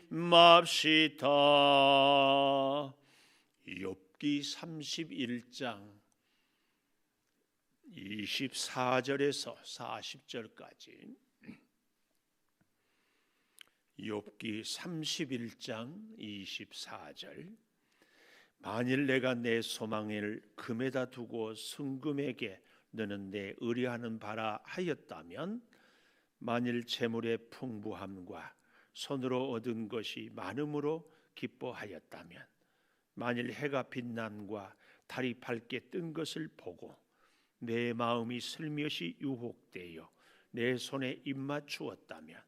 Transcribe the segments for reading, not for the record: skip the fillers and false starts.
맙시다. 욥기 31장 24절에서 40절까지. 욥기 31장 24절. 만일 내가 내 소망을 금에다 두고 순금에게 너는 내 의뢰하는 바라 하였다면, 만일 재물의 풍부함과 손으로 얻은 것이 많음으로 기뻐하였다면, 만일 해가 빛남과 달이 밝게 뜬 것을 보고 내 마음이 슬며시 유혹되어 내 손에 입맞추었다면,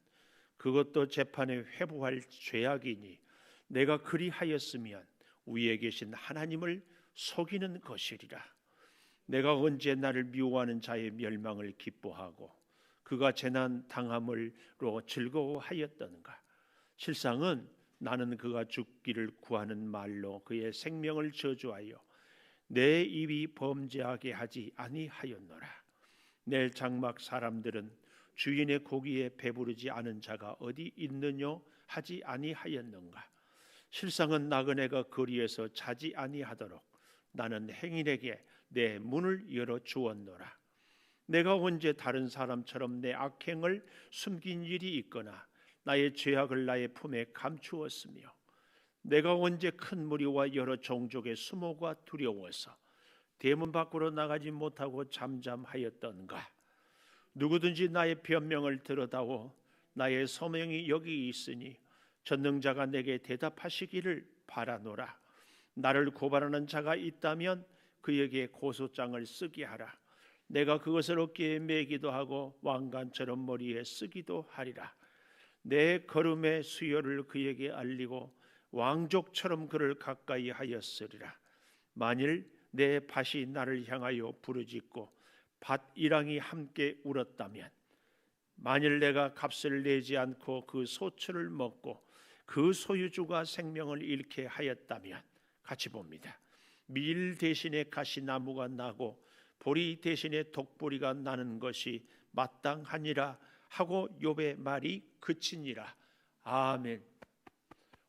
그것도 재판에 회부할 죄악이니 내가 그리하였으면 위에 계신 하나님을 속이는 것이리라. 내가 언제 나를 미워하는 자의 멸망을 기뻐하고 그가 재난 당함으로 즐거워하였던가. 실상은 나는 그가 죽기를 구하는 말로 그의 생명을 저주하여 내 입이 범죄하게 하지 아니하였노라. 내 장막 사람들은 주인의 고기에 배부르지 않은 자가 어디 있느뇨 하지 아니하였는가. 실상은 나그네가 거리에서 자지 아니하도록 나는 행인에게 내 문을 열어 주었노라. 내가 언제 다른 사람처럼 내 악행을 숨긴 일이 있거나 나의 죄악을 나의 품에 감추었으며, 내가 언제 큰 무리와 여러 종족의 수모가 두려워서 대문 밖으로 나가지 못하고 잠잠하였던가. 누구든지 나의 변명을 들어다오 나의 소명이 여기 있으니 전능자가 내게 대답하시기를 바라노라. 나를 고발하는 자가 있다면 그에게 고소장을 쓰게 하라. 내가 그것을 어깨에 매기도 하고 왕관처럼 머리에 쓰기도 하리라. 내 걸음의 수요를 그에게 알리고 왕족처럼 그를 가까이 하였으리라. 만일 내 밭이 나를 향하여 부르짖고 밭 이랑이 함께 울었다면, 만일 내가 값을 내지 않고 그 소출을 먹고 그 소유주가 생명을 잃게 하였다면, 같이 봅니다. 밀 대신에 가시나무가 나고 보리 대신에 독보리가 나는 것이 마땅하니라 하고 욥의 말이 그치니라. 아멘.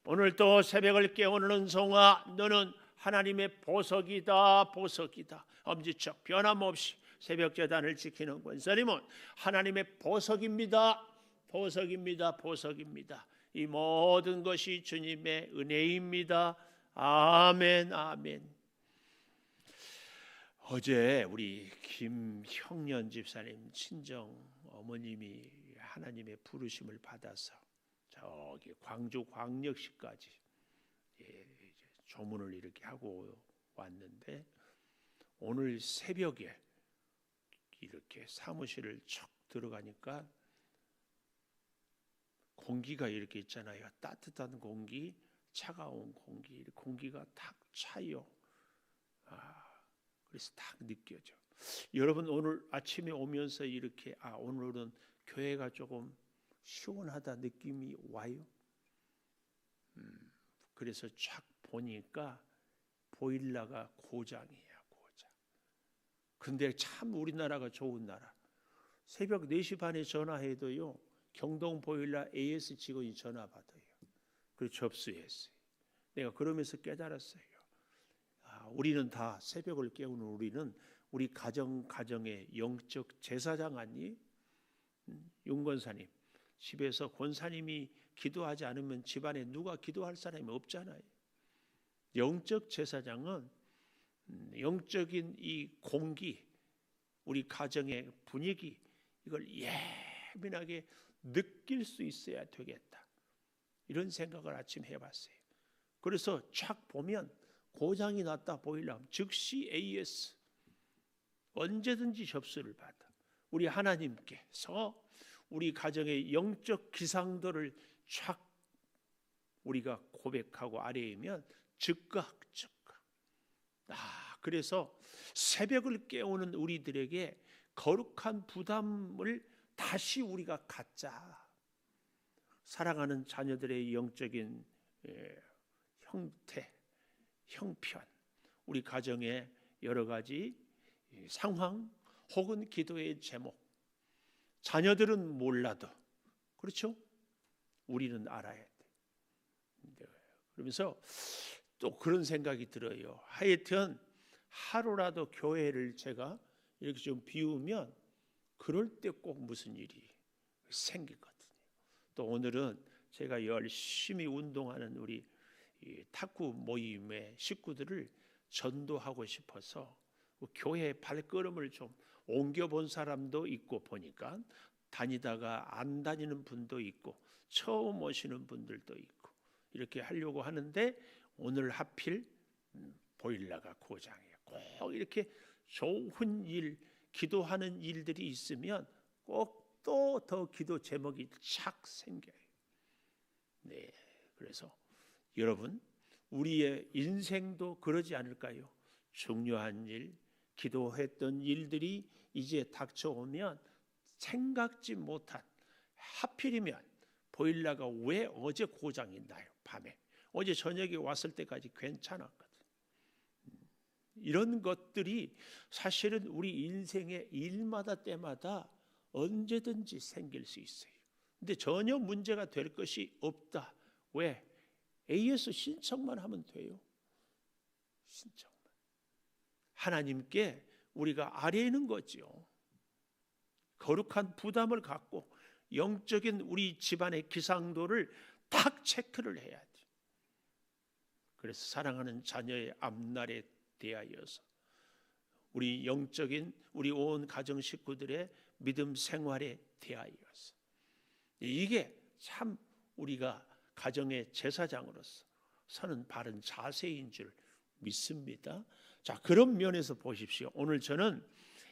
오늘 또 새벽을 깨우는 은송아, 너는 하나님의 보석이다, 보석이다. 엄지척 변함없이 새벽 제단을 지키는 권사님은 하나님의 보석입니다, 보석입니다, 보석입니다. 이 모든 것이 주님의 은혜입니다. 아멘, 아멘. 어제 우리 김형년 집사님 친정 어머님이 하나님의 부르심을 받아서 저기 광주 광역시까지 조문을 이렇게 하고 왔는데, 오늘 새벽에 이렇게 사무실을 척 들어가니까 공기가 이렇게 있잖아요. 따뜻한 공기, 차가운 공기, 공기가 탁 차요. 그래서 딱 느껴져. 여러분 오늘 아침에 오면서 이렇게 오늘은 교회가 조금 시원하다 느낌이 와요. 그래서 쫙 보니까 보일러가 고장이에요, 고장. 근데 참 우리나라가 좋은 나라. 새벽 4시 반에 전화해도요, 경동 보일러 AS 직원이 전화 받아요. 그래서 접수했어요. 내가 그러면서 깨달았어요. 우리는 다 새벽을 깨우는 우리는 우리 가정의 영적 제사장 아니? 윤권사님 집에서 권사님이 기도하지 않으면 집안에 누가 기도할 사람이 없잖아요. 영적 제사장은 영적인 이 공기, 우리 가정의 분위기, 이걸 예민하게 느낄 수 있어야 되겠다, 이런 생각을 아침 해봤어요. 그래서 촥 보면 고장이 났다 보일러 즉시 AS 언제든지 접수를 받아. 우리 하나님께서 우리 가정의 영적 기상도를 촥 우리가 고백하고 아뢰면 즉각. 그래서 새벽을 깨우는 우리들에게 거룩한 부담을 다시 우리가 갖자. 사랑하는 자녀들의 영적인 형태, 형편, 우리 가정의 여러 가지 상황 혹은 기도의 제목, 자녀들은 몰라도 그렇죠? 우리는 알아야 돼. 그러면서 또 그런 생각이 들어요. 하여튼 하루라도 교회를 제가 이렇게 좀 비우면 그럴 때 꼭 무슨 일이 생기거든요. 또 오늘은 제가 열심히 운동하는 우리 이 탁구 모임의 식구들을 전도하고 싶어서 교회 발걸음을 좀 옮겨본 사람도 있고 보니까 다니다가 안 다니는 분도 있고 처음 오시는 분들도 있고 이렇게 하려고 하는데 오늘 하필 보일러가 고장이에요. 꼭 이렇게 좋은 일, 기도하는 일들이 있으면 꼭 또 더 기도 제목이 착 생겨요. 네, 그래서 여러분 우리의 인생도 그러지 않을까요? 중요한 일, 기도했던 일들이 이제 닥쳐오면 생각지 못한, 하필이면 보일러가 왜 어제 고장이 나요? 밤에 어제 저녁에 왔을 때까지 괜찮았거든. 이런 것들이 사실은 우리 인생의 일마다 때마다 언제든지 생길 수 있어요. 근데 전혀 문제가 될 것이 없다. 왜? AS 신청만 하면 돼요. 신청만. 하나님께 우리가 아뢰는 거죠. 거룩한 부담을 갖고 영적인 우리 집안의 기상도를 딱 체크를 해야 돼. 그래서 사랑하는 자녀의 앞날에 대하여서 우리 영적인 우리 온 가정 식구들의 믿음 생활에 대하여서 이게 참 우리가 가정의 제사장으로서 서는 바른 자세인 줄 믿습니다. 자, 그런 면에서 보십시오. 오늘 저는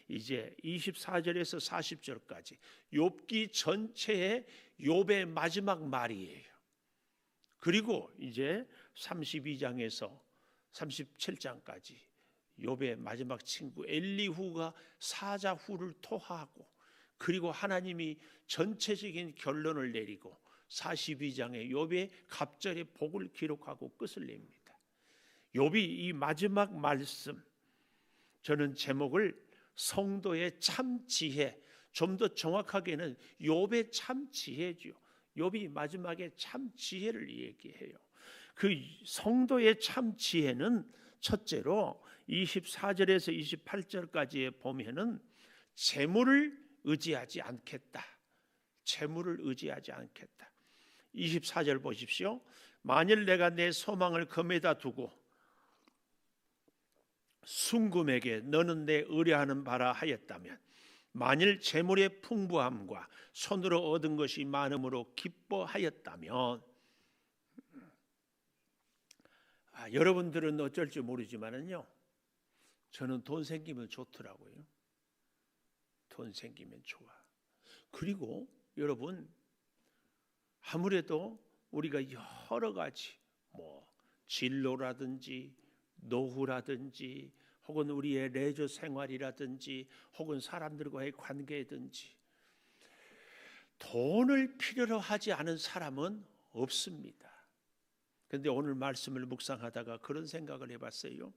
이제 24절에서 40절까지 욥기 전체의 욥의 마지막 말이에요. 그리고 이제 32장에서 37장까지 욥의 마지막 친구 엘리후가 사자후를 토하고 그리고 하나님이 전체적인 결론을 내리고 42장에 욥의 갑절의 복을 기록하고 끝을 냅니다. 욥이 이 마지막 말씀, 저는 제목을 성도의 참 지혜, 좀 더 정확하게는 욥의 참 지혜죠. 욥이 마지막에 참 지혜를 얘기해요. 그 성도의 참 지혜는 첫째로 24절에서 28절까지에 보면은 재물을 의지하지 않겠다. 재물을 의지하지 않겠다. 24절 보십시오. 만일 내가 내 소망을 금에다 두고 순금에게 너는 내 의뢰하는 바라 하였다면, 만일 재물의 풍부함과 손으로 얻은 것이 많음으로 기뻐하였다면, 여러분들은 어쩔지 모르지만은요, 저는 돈 생기면 좋더라고요. 돈 생기면 좋아. 그리고 여러분, 아무래도 우리가 여러 가지 진로라든지 노후라든지 혹은 우리의 레저 생활이라든지 혹은 사람들과의 관계든지 돈을 필요로 하지 않은 사람은 없습니다. 그런데 오늘 말씀을 묵상하다가 그런 생각을 해봤어요.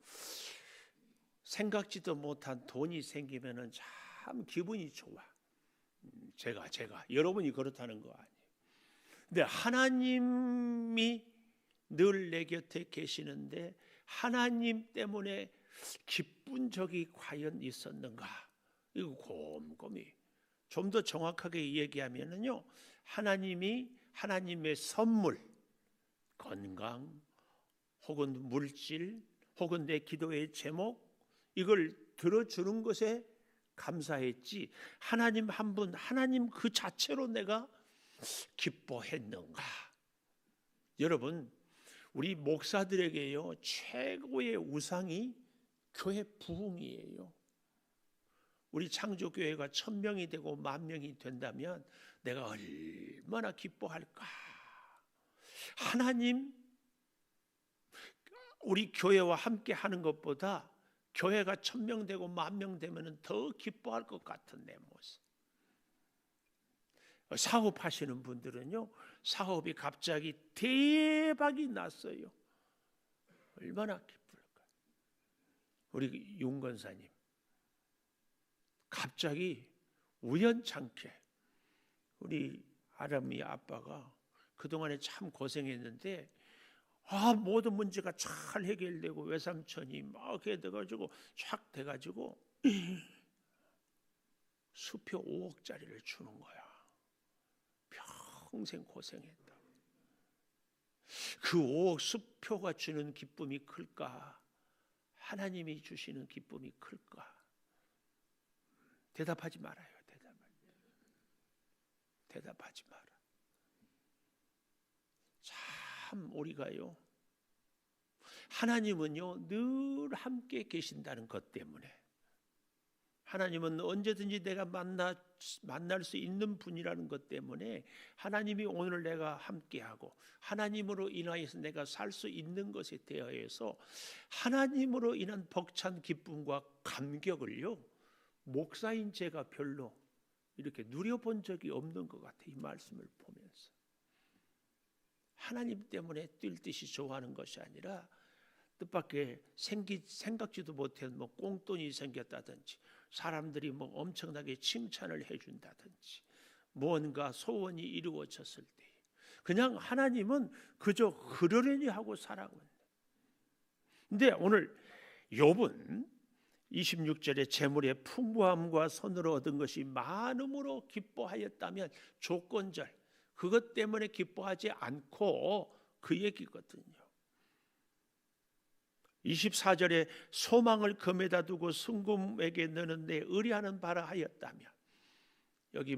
생각지도 못한 돈이 생기면은 참 기분이 좋아. 제가 여러분이 그렇다는 거 아니에요. 근데 하나님이 늘 내 곁에 계시는데 하나님 때문에 기쁜 적이 과연 있었는가? 이거 곰곰이 좀 더 정확하게 얘기하면은요, 하나님이 하나님의 선물, 건강 혹은 물질 혹은 내 기도의 제목, 이걸 들어주는 것에 감사했지 하나님 한 분, 하나님 그 자체로 내가 기뻐했는가? 여러분, 우리 목사들에게요, 최고의 우상이 교회 부흥이에요. 우리 창조교회가 1000명이 되고 10,000명이 된다면 내가 얼마나 기뻐할까? 하나님, 우리 교회와 함께 하는 것보다 교회가 1000명 되고 10,000명 되면 더 기뻐할 것 같은 내 모습. 사업하시는 분들은요, 사업이 갑자기 대박이 났어요. 얼마나 기쁠까? 우리 윤 권사님, 갑자기 우연찮게 우리 아람이 아빠가 그동안에 참 고생했는데 모든 문제가 잘 해결되고 외삼촌이 막 해가지고 촥 돼가지고 수표 5억짜리를 주는 거야. 평생 고생했다. 그 5억 수표가 주는 기쁨이 클까? 하나님이 주시는 기쁨이 클까? 대답하지 말아요. 대답하지 마라. 참 우리가요, 하나님은요 늘 함께 계신다는 것 때문에, 하나님은 언제든지 내가 만날 수 있는 분이라는 것 때문에, 하나님이 오늘 내가 함께하고 하나님으로 인하여서 내가 살 수 있는 것에 대하여서 하나님으로 인한 벅찬 기쁨과 감격을요 목사인 제가 별로 이렇게 누려본 적이 없는 것 같아요. 이 말씀을 보면서 하나님 때문에 뛸 듯이 좋아하는 것이 아니라 뜻밖의 생각지도 못한 꽁돈이 생겼다든지, 사람들이 엄청나게 칭찬을 해준다든지, 뭔가 소원이 이루어졌을 때 그냥 하나님은 그저 그러려니 하고 살아가는. 근데 오늘 욥은 26절에 재물의 풍부함과 손으로 얻은 것이 많음으로 기뻐하였다면, 조건절 그것 때문에 기뻐하지 않고 그 얘기거든요. 24절에 소망을 금에다 두고 순금에게 넣는데 의뢰하는 바라 하였다면, 여기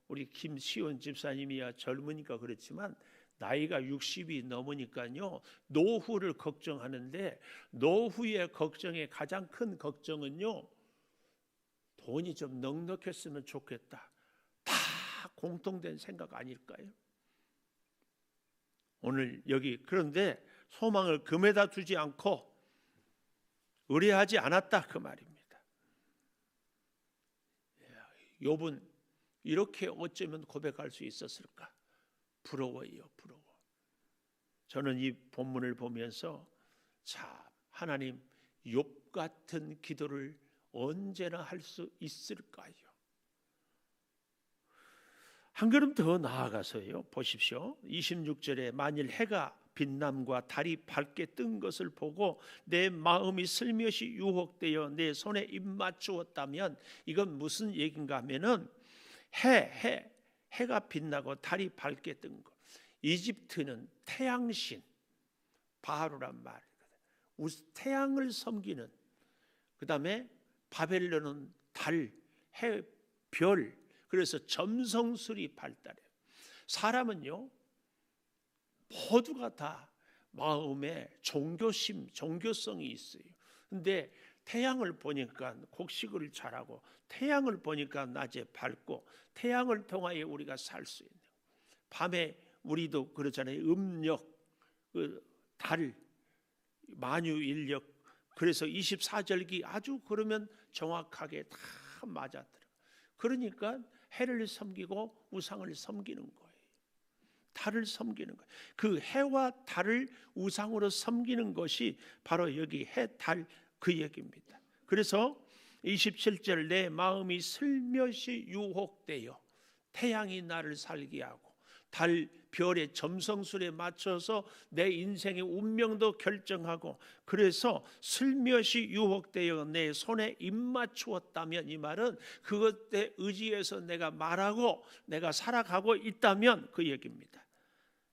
우리 김시온 집사님이야 젊으니까 그렇지만 나이가 60이 넘으니까요 노후를 걱정하는데, 노후의 걱정의 가장 큰 걱정은요 돈이 좀 넉넉했으면 좋겠다. 다 공통된 생각 아닐까요? 오늘 여기 그런데 소망을 금에다 두지 않고 의뢰하지 않았다 그 말입니다. 욥은 이렇게 어쩌면 고백할 수 있었을까? 부러워요, 부러워. 저는 이 본문을 보면서 참 하나님, 욥 같은 기도를 언제나 할 수 있을까요? 한 걸음 더 나아가서요 보십시오. 26절에 만일 해가 빛남과 달이 밝게 뜬 것을 보고 내 마음이 슬며시 유혹되어 내 손에 입맞추었다면, 이건 무슨 얘기인가 하면은 해가 빛나고 달이 밝게 뜬 것. 이집트는 태양신 바하루란 말이거든. 태양을 섬기는, 그 다음에 바벨론은 달, 해, 별. 그래서 점성술이 발달해요. 사람은요 모두가 다 마음에 종교성이 있어요. 근데 태양을 보니까 곡식을 잘하고, 태양을 보니까 낮에 밝고, 태양을 통하여 우리가 살 수 있는, 밤에 우리도 그러잖아요. 음력, 달, 만유인력. 그래서 24절기 아주 그러면 정확하게 다 맞아들어. 그러니까 해를 섬기고 우상을 섬기는 거예요. 달을 섬기는 거예요. 그 해와 달을 우상으로 섬기는 것이 바로 여기 해, 달 그 얘기입니다. 그래서 27절 내 마음이 슬며시 유혹되어 태양이 나를 살게 하고 달, 별의 점성술에 맞춰서 내 인생의 운명도 결정하고, 그래서 슬며시 유혹되어 내 손에 입맞추었다면, 이 말은 그것에 의지해서 내가 말하고 내가 살아가고 있다면 그 얘기입니다.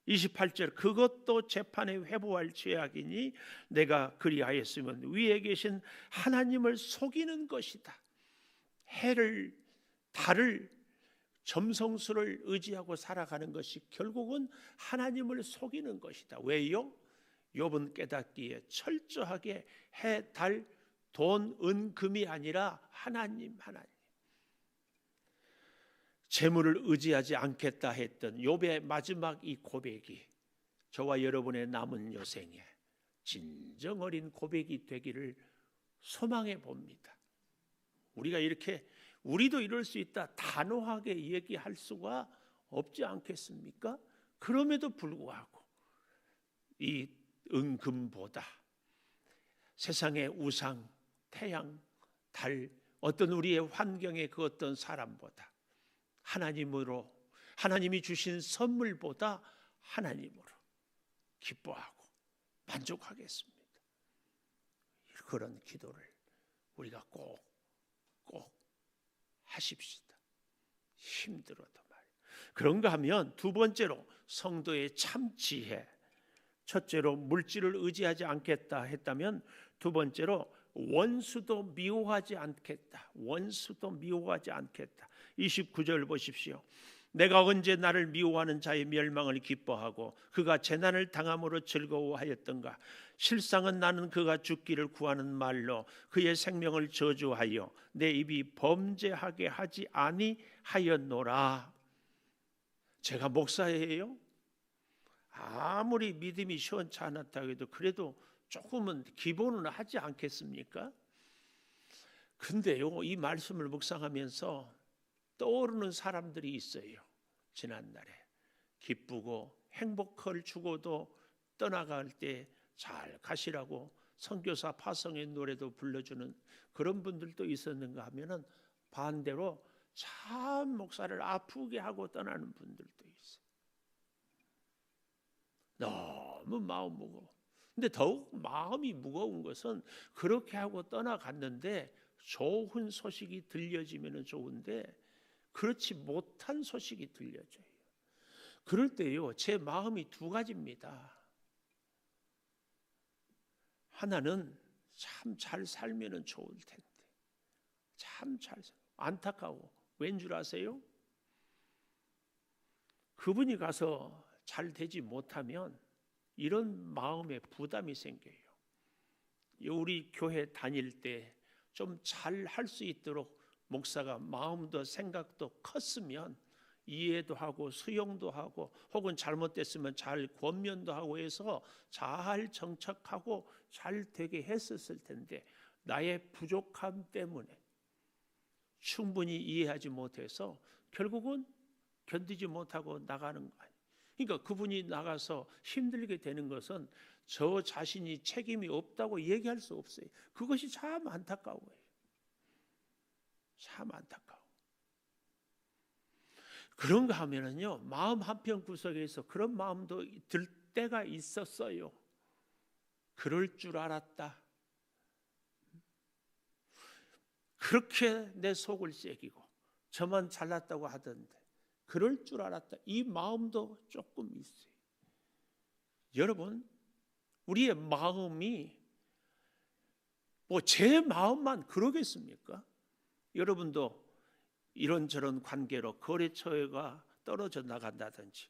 28절 그것도 재판에 회부할 죄악이니 내가 그리하였으면 위에 계신 하나님을 속이는 것이다. 해를, 달을, 점성술을 의지하고 살아가는 것이 결국은 하나님을 속이는 것이다. 왜요? 욥은 깨닫기에 철저하게 해, 달, 돈, 은, 금이 아니라 하나님. 재물을 의지하지 않겠다 했던 욥의 마지막 이 고백이 저와 여러분의 남은 여생에 진정 어린 고백이 되기를 소망해 봅니다. 우리가 이렇게, 우리도 이럴 수 있다 단호하게 얘기할 수가 없지 않겠습니까? 그럼에도 불구하고 이 은금보다 세상의 우상, 태양, 달, 어떤 우리의 환경의 그 어떤 사람보다 하나님으로, 하나님이 주신 선물보다 하나님으로 기뻐하고 만족하겠습니다. 그런 기도를 우리가 꼭 하십시다. 힘들어도 말이에요. 그런가 하면 두 번째로 성도의 참 지혜. 첫째로 물질을 의지하지 않겠다 했다면 두 번째로 원수도 미워하지 않겠다. 원수도 미워하지 않겠다. 29절 보십시오. 내가 언제 나를 미워하는 자의 멸망을 기뻐하고 그가 재난을 당함으로 즐거워하였던가. 실상은 나는 그가 죽기를 구하는 말로 그의 생명을 저주하여 내 입이 범죄하게 하지 아니하였노라. 제가 목사예요. 아무리 믿음이 시원치 않았다고 해도 그래도 조금은 기본은 하지 않겠습니까? 근데요, 이 말씀을 묵상하면서 떠오르는 사람들이 있어요. 지난날에 기쁘고 행복을 주고도 떠나갈 때 잘 가시라고 선교사 파송의 노래도 불러주는 그런 분들도 있었는가 하면은 반대로 참 목사를 아프게 하고 떠나는 분들도 있어요. 너무 마음 무거워. 근데 더욱 마음이 무거운 것은 그렇게 하고 떠나갔는데 좋은 소식이 들려지면 좋은데 그렇지 못한 소식이 들려져요. 그럴 때요, 제 마음이 두 가지입니다. 하나는 참 잘 살면 좋을 텐데, 참 잘 안타까워. 왠 줄 아세요? 그분이 가서 잘 되지 못하면 이런 마음에 부담이 생겨요. 우리 교회 다닐 때 좀 잘 할 수 있도록 목사가 마음도 생각도 컸으면 이해도 하고 수용도 하고 혹은 잘못됐으면 잘 권면도 하고 해서 잘 정착하고 잘 되게 했었을 텐데 나의 부족함 때문에 충분히 이해하지 못해서 결국은 견디지 못하고 나가는 거 아니에요. 그러니까 그분이 나가서 힘들게 되는 것은 저 자신이 책임이 없다고 얘기할 수 없어요. 그것이 참 안타까워요. 참 안타까워. 그런가 하면은요, 마음 한편 구석에서 그런 마음도 들 때가 있었어요. 그럴 줄 알았다. 그렇게 내 속을 새기고 저만 잘났다고 하던데 그럴 줄 알았다. 이 마음도 조금 있어요. 여러분, 우리의 마음이 뭐 제 마음만 그러겠습니까? 여러분도 이런저런 관계로 거래처가 떨어져 나간다든지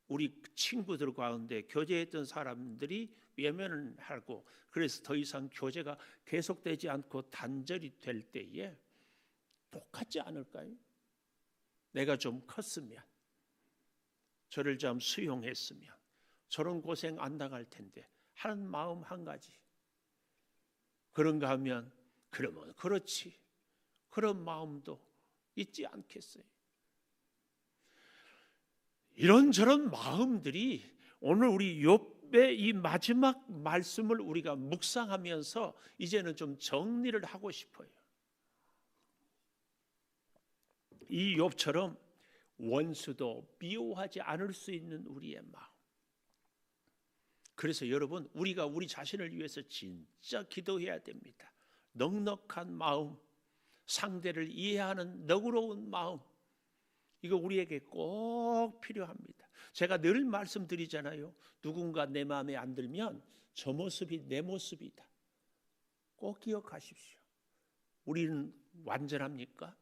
우리 친구들 가운데 교제했던 사람들이 외면을 하고 그래서 더 이상 교제가 계속되지 않고 단절이 될 때에 똑같지 않을까요? 내가 좀 컸으면 저를 좀 수용했으면 저런 고생 안 당할 텐데 하는 마음 한 가지. 그런가 하면 그러면 그렇지. 그런 마음도 있지 않겠어요? 이런저런 마음들이 오늘 우리 욥의 이 마지막 말씀을 우리가 묵상하면서 이제는 좀 정리를 하고 싶어요. 이 욥처럼 원수도 미워하지 않을 수 있는 우리의 마음. 그래서 여러분, 우리가 우리 자신을 위해서 진짜 기도해야 됩니다. 넉넉한 마음, 상대를 이해하는 너그러운 마음, 이거 우리에게 꼭 필요합니다. 제가 늘 말씀드리잖아요. 누군가 내 마음에 안 들면 저 모습이 내 모습이다. 꼭 기억하십시오. 우리는 완전합니까?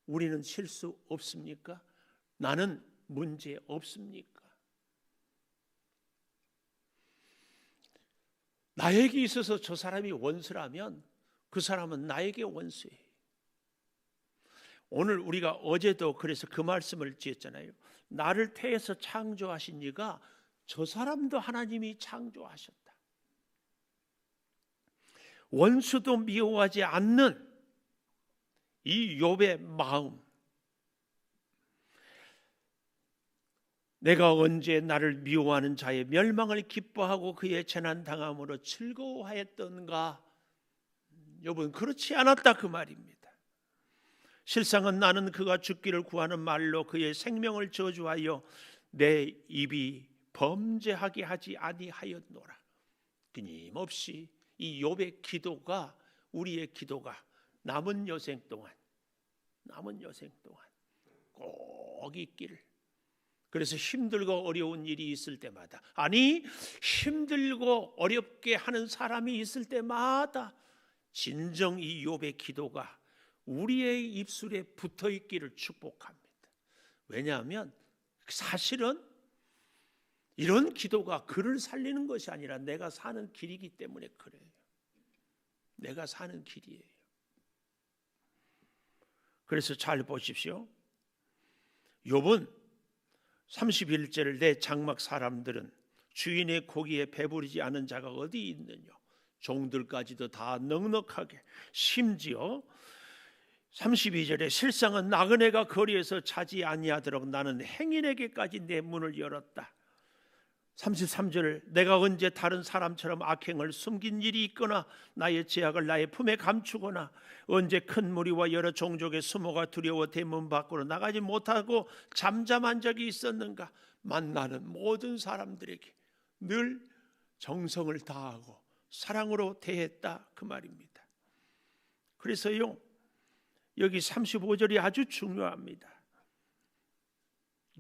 우리는 실수 없습니까? 나는 문제 없습니까? 나에게 있어서 저 사람이 원수라면 그 사람은 나에게 원수예요. 오늘 우리가 어제도 그래서 그 말씀을 지었잖아요. 나를 태에서 창조하신 이가 저 사람도 하나님이 창조하셨다. 원수도 미워하지 않는 이 욥의 마음. 내가 언제 나를 미워하는 자의 멸망을 기뻐하고 그의 재난 당함으로 즐거워하였던가. 욥은 그렇지 않았다 그 말입니다. 실상은 나는 그가 죽기를 구하는 말로 그의 생명을 저주하여 내 입이 범죄하게 하지 아니하였노라. 끊임없이 이 욥의 기도가, 우리의 기도가 남은 여생 동안 꼭 있기를. 그래서 힘들고 어려운 일이 있을 때마다, 아니 힘들고 어렵게 하는 사람이 있을 때마다 진정 이 욥의 기도가 우리의 입술에 붙어 있기를 축복합니다. 왜냐하면 사실은 이런 기도가 그를 살리는 것이 아니라 내가 사는 길이기 때문에 그래요. 내가 사는 길이에요. 그래서 잘 보십시오. 욥은 31절을 내 장막 사람들은 주인의 고기에 배부르지 않은 자가 어디 있느냐, 종들까지도 다 넉넉하게, 심지어 32절에 실상은 나그네가 거리에서 자지 아니하도록 나는 행인에게까지 내 문을 열었다. 33절, 내가 언제 다른 사람처럼 악행을 숨긴 일이 있거나 나의 죄악을 나의 품에 감추거나 언제 큰 무리와 여러 종족의 수모가 두려워 대문 밖으로 나가지 못하고 잠잠한 적이 있었는가. 만나는 모든 사람들에게 늘 정성을 다하고 사랑으로 대했다, 그 말입니다. 그래서요, 여기 35절이 아주 중요합니다.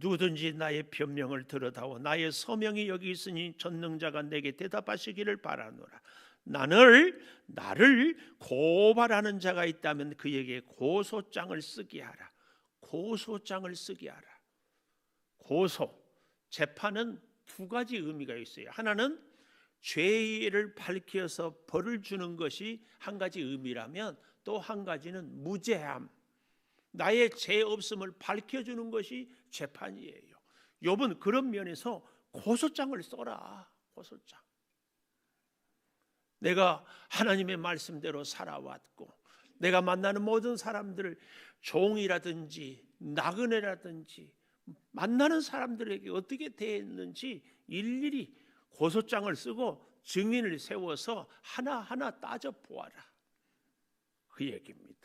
누구든지 나의 변명을 들어다오 나의 서명이 여기 있으니 전능자가 내게 대답하시기를 바라노라. 나를 고발하는 자가 있다면 그에게 고소장을 쓰게 하라. 고소장을 쓰게 하라. 고소, 재판은 두 가지 의미가 있어요. 하나는 죄를 밝혀서 벌을 주는 것이 한 가지 의미라면, 또 한 가지는 무죄함, 나의 죄 없음을 밝혀주는 것이 재판이에요. 욥은 그런 면에서 고소장을 써라. 고소장. 내가 하나님의 말씀대로 살아왔고, 내가 만나는 모든 사람들을 종이라든지 나그네라든지 만나는 사람들에게 어떻게 대했는지 일일이 고소장을 쓰고 증인을 세워서 하나하나 따져 보아라, 그 얘기입니다.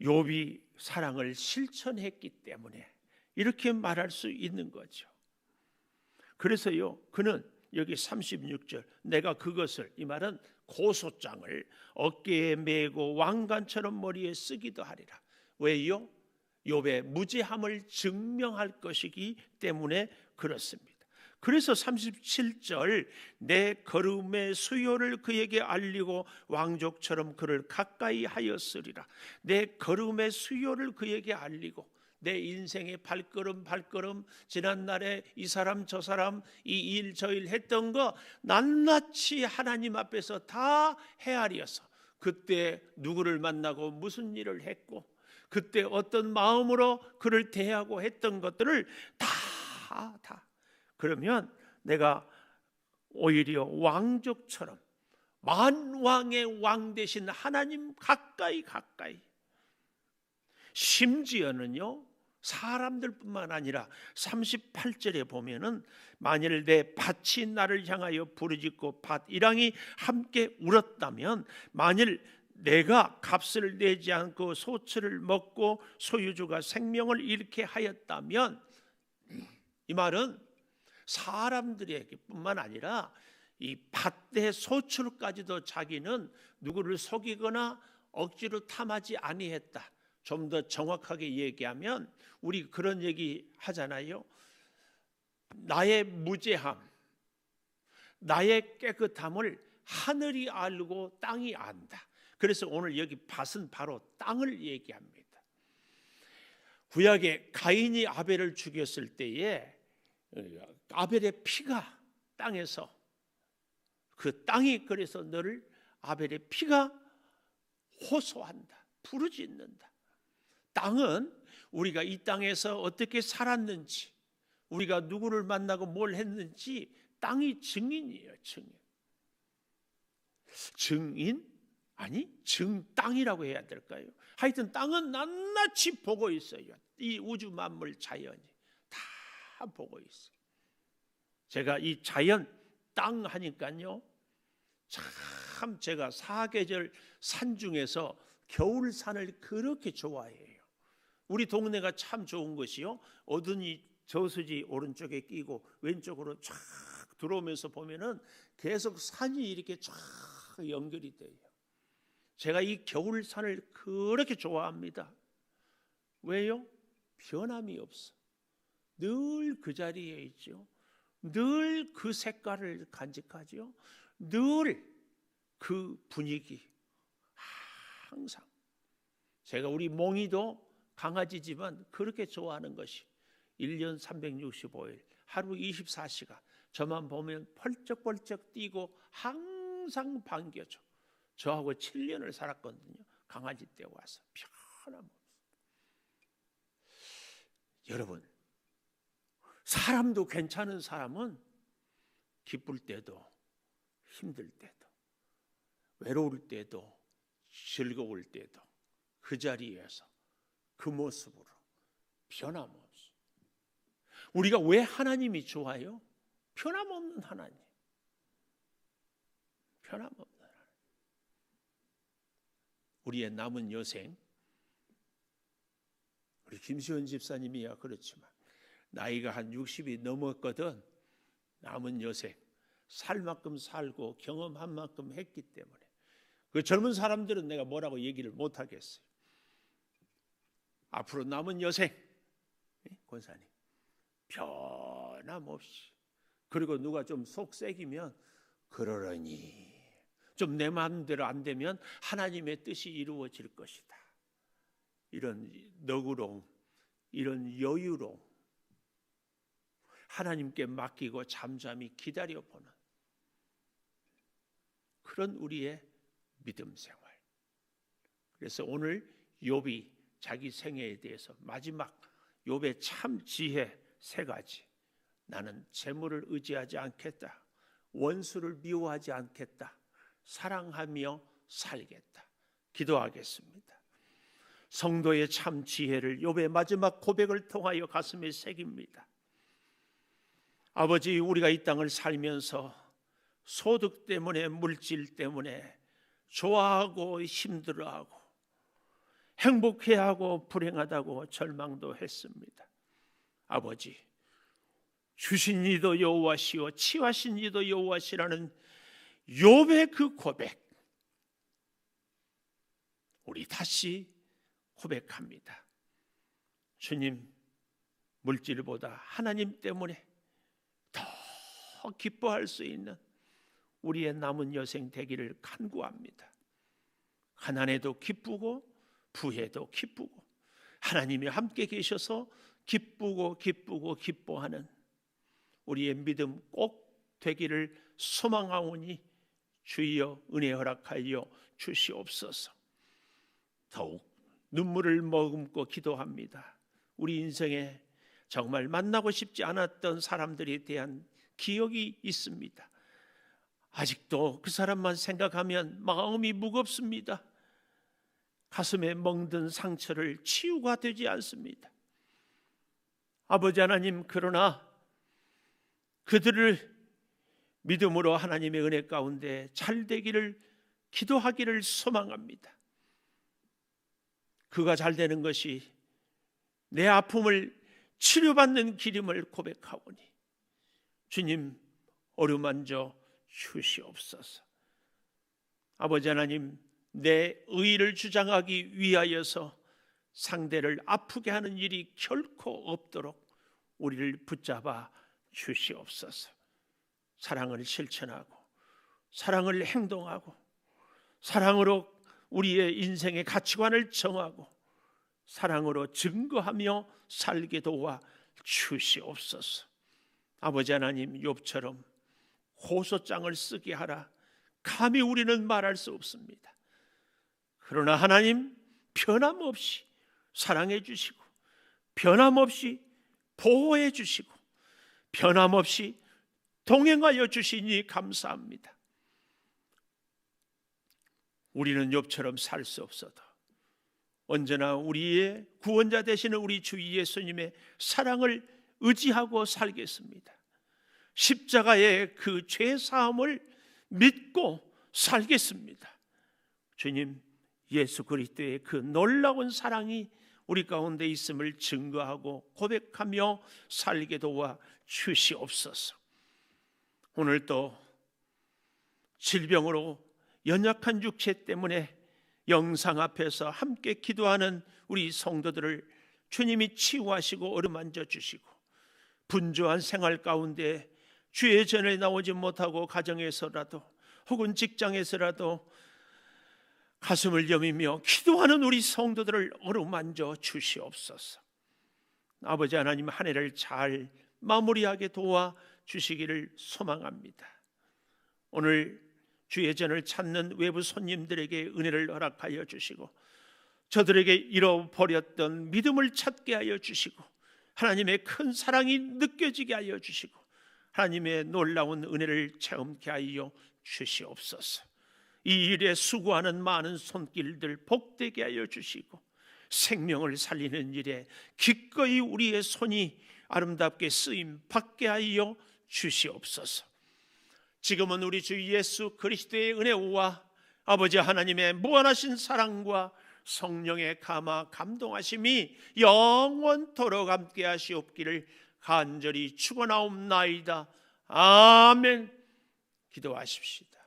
욥이 사랑을 실천했기 때문에 이렇게 말할 수 있는 거죠. 그래서요, 그는 여기 36절, 내가 그것을, 이 말은 고소장을 어깨에 메고 왕관처럼 머리에 쓰기도 하리라. 왜요? 욥의 무죄함을 증명할 것이기 때문에 그렇습니다. 그래서 37절, 내 걸음의 수요를 그에게 알리고 왕족처럼 그를 가까이 하였으리라. 내 걸음의 수요를 그에게 알리고, 내 인생의 발걸음 지난날에 이 사람 저 사람 이 일 저 일 했던 거 낱낱이 하나님 앞에서 다 헤아려서, 그때 누구를 만나고 무슨 일을 했고 그때 어떤 마음으로 그를 대하고 했던 것들을 다 그러면 내가 오히려 왕족처럼 만왕의 왕 되신 하나님 가까이, 심지어는요 사람들뿐만 아니라 38절에 보면은 만일 내 밭이 나를 향하여 부르짖고 밭 이랑이 함께 울었다면, 만일 내가 값을 내지 않고 소출을 먹고 소유주가 생명을 잃게 하였다면, 이 말은 사람들에게 뿐만 아니라 이 밭의 소출까지도 자기는 누구를 속이거나 억지로 탐하지 아니했다. 좀 더 정확하게 얘기하면 우리 그런 얘기 하잖아요. 나의 무죄함, 나의 깨끗함을 하늘이 알고 땅이 안다. 그래서 오늘 여기 밭은 바로 땅을 얘기합니다. 구약에 가인이 아벨을 죽였을 때에 아벨의 피가 땅에서, 그 땅이 그래서 너를, 아벨의 피가 호소한다, 부르짖는다. 땅은 우리가 이 땅에서 어떻게 살았는지, 우리가 누구를 만나고 뭘 했는지 땅이 증인이에요. 증인? 아니, 증땅이라고 해야 될까요? 하여튼 땅은 낱낱이 보고 있어요. 이 우주 만물 자연이 다 보고 있어요. 제가 이 자연 땅 하니까요, 참 제가 사계절 산 중에서 겨울산을 그렇게 좋아해요. 우리 동네가 참 좋은 것이요, 어둠이 저수지 오른쪽에 끼고 왼쪽으로 쫙 들어오면서 보면은 계속 산이 이렇게 쫙 연결이 돼요. 제가 이 겨울산을 그렇게 좋아합니다. 왜요? 변함이 없어. 늘 그 자리에 있죠. 늘 그 색깔을 간직하죠. 늘 그 분위기. 항상. 제가 우리 몽이도 강아지지만 그렇게 좋아하는 것이 1년 365일 하루 24시간 저만 보면 펄쩍펄쩍 뛰고 항상 반겨줘. 저하고 7년을 살았거든요. 강아지 때 와서 편함없어. 여러분, 사람도 괜찮은 사람은 기쁠 때도 힘들 때도 외로울 때도 즐거울 때도 그 자리에서 그 모습으로 변함없어. 우리가 왜 하나님이 좋아요? 변함없는 하나님. 변함없는 하나님. 우리의 남은 여생, 우리 김시원 집사님이야 그렇지만 나이가 한 60이 넘었거든. 남은 여생 살 만큼 살고 경험한 만큼 했기 때문에 그 젊은 사람들은 내가 뭐라고 얘기를 못 하겠어요. 앞으로 남은 여생 권사님 변함없이, 그리고 누가 좀 속색이면 그러려니 좀 내 마음대로 안 되면 하나님의 뜻이 이루어질 것이다. 이런 너그러움, 이런 여유로움, 하나님께 맡기고 잠잠히 기다려보는 그런 우리의 믿음 생활. 그래서 오늘 욥이 자기 생애에 대해서 마지막 욥의 참 지혜 3가지. 나는 재물을 의지하지 않겠다. 원수를 미워하지 않겠다. 사랑하며 살겠다. 기도하겠습니다. 성도의 참 지혜를 욥의 마지막 고백을 통하여 가슴에 새깁니다. 아버지, 우리가 이 땅을 살면서 소득 때문에, 물질 때문에 좋아하고 힘들어하고 행복해하고 불행하다고 절망도 했습니다. 아버지, 주신 이도 여호와시오 취하신 이도 여호와시라는 욥의 그 고백, 우리 다시 고백합니다. 주님, 물질보다 하나님 때문에 더 기뻐할 수 있는 우리의 남은 여생 되기를 간구합니다. 가난해도 기쁘고 부해도 기쁘고 하나님이 함께 계셔서 기쁘고 기뻐하는 우리의 믿음 꼭 되기를 소망하오니 주여 은혜 허락하여 주시옵소서. 더욱 눈물을 머금고 기도합니다. 우리 인생에 정말 만나고 싶지 않았던 사람들에 대한 기억이 있습니다. 아직도 그 사람만 생각하면 마음이 무겁습니다. 가슴에 멍든 상처를 치유가 되지 않습니다. 아버지 하나님, 그러나 그들을 믿음으로 하나님의 은혜 가운데 잘 되기를 기도하기를 소망합니다. 그가 잘 되는 것이 내 아픔을 치료받는 길임을 고백하오니 주님 어루만져 주시옵소서. 아버지 하나님, 내 의의를 주장하기 위하여서 상대를 아프게 하는 일이 결코 없도록 우리를 붙잡아 주시옵소서. 사랑을 실천하고 사랑을 행동하고 사랑으로 우리의 인생의 가치관을 정하고 사랑으로 증거하며 살게 도와 주시옵소서. 아버지 하나님, 욥처럼 호소장을 쓰게 하라 감히 우리는 말할 수 없습니다. 그러나 하나님, 변함없이 사랑해 주시고 변함없이 보호해 주시고 변함없이 동행하여 주시니 감사합니다. 우리는 욥처럼 살 수 없어도 언제나 우리의 구원자 되시는 우리 주 예수님의 사랑을 의지하고 살겠습니다. 십자가의 그 죄사함을 믿고 살겠습니다. 주님, 예수 그리스도의 그 놀라운 사랑이 우리 가운데 있음을 증거하고 고백하며 살게 도와 주시옵소서. 오늘 또 질병으로 연약한 육체 때문에 영상 앞에서 함께 기도하는 우리 성도들을 주님이 치유하시고 어루만져 주시고, 분주한 생활 가운데 주의 전에 나오지 못하고 가정에서라도 혹은 직장에서라도 가슴을 여미며 기도하는 우리 성도들을 어루만져 주시옵소서. 아버지 하나님, 한 해를 잘 마무리하게 도와 주시기를 소망합니다. 오늘 주의 전을 찾는 외부 손님들에게 은혜를 허락하여 주시고, 저들에게 잃어버렸던 믿음을 찾게 하여 주시고, 하나님의 큰 사랑이 느껴지게 하여 주시고, 하나님의 놀라운 은혜를 체험케 하여 주시옵소서. 이 일에 수고하는 많은 손길들 복되게 하여 주시고, 생명을 살리는 일에 기꺼이 우리의 손이 아름답게 쓰임 받게 하여 주시옵소서. 지금은 우리 주 예수 그리스도의 은혜와 아버지 하나님의 무한하신 사랑과 성령의 감화 감동하심이 영원토록 함께 하시옵기를 간절히 축원하옵나이다. 아멘. 기도하십시다.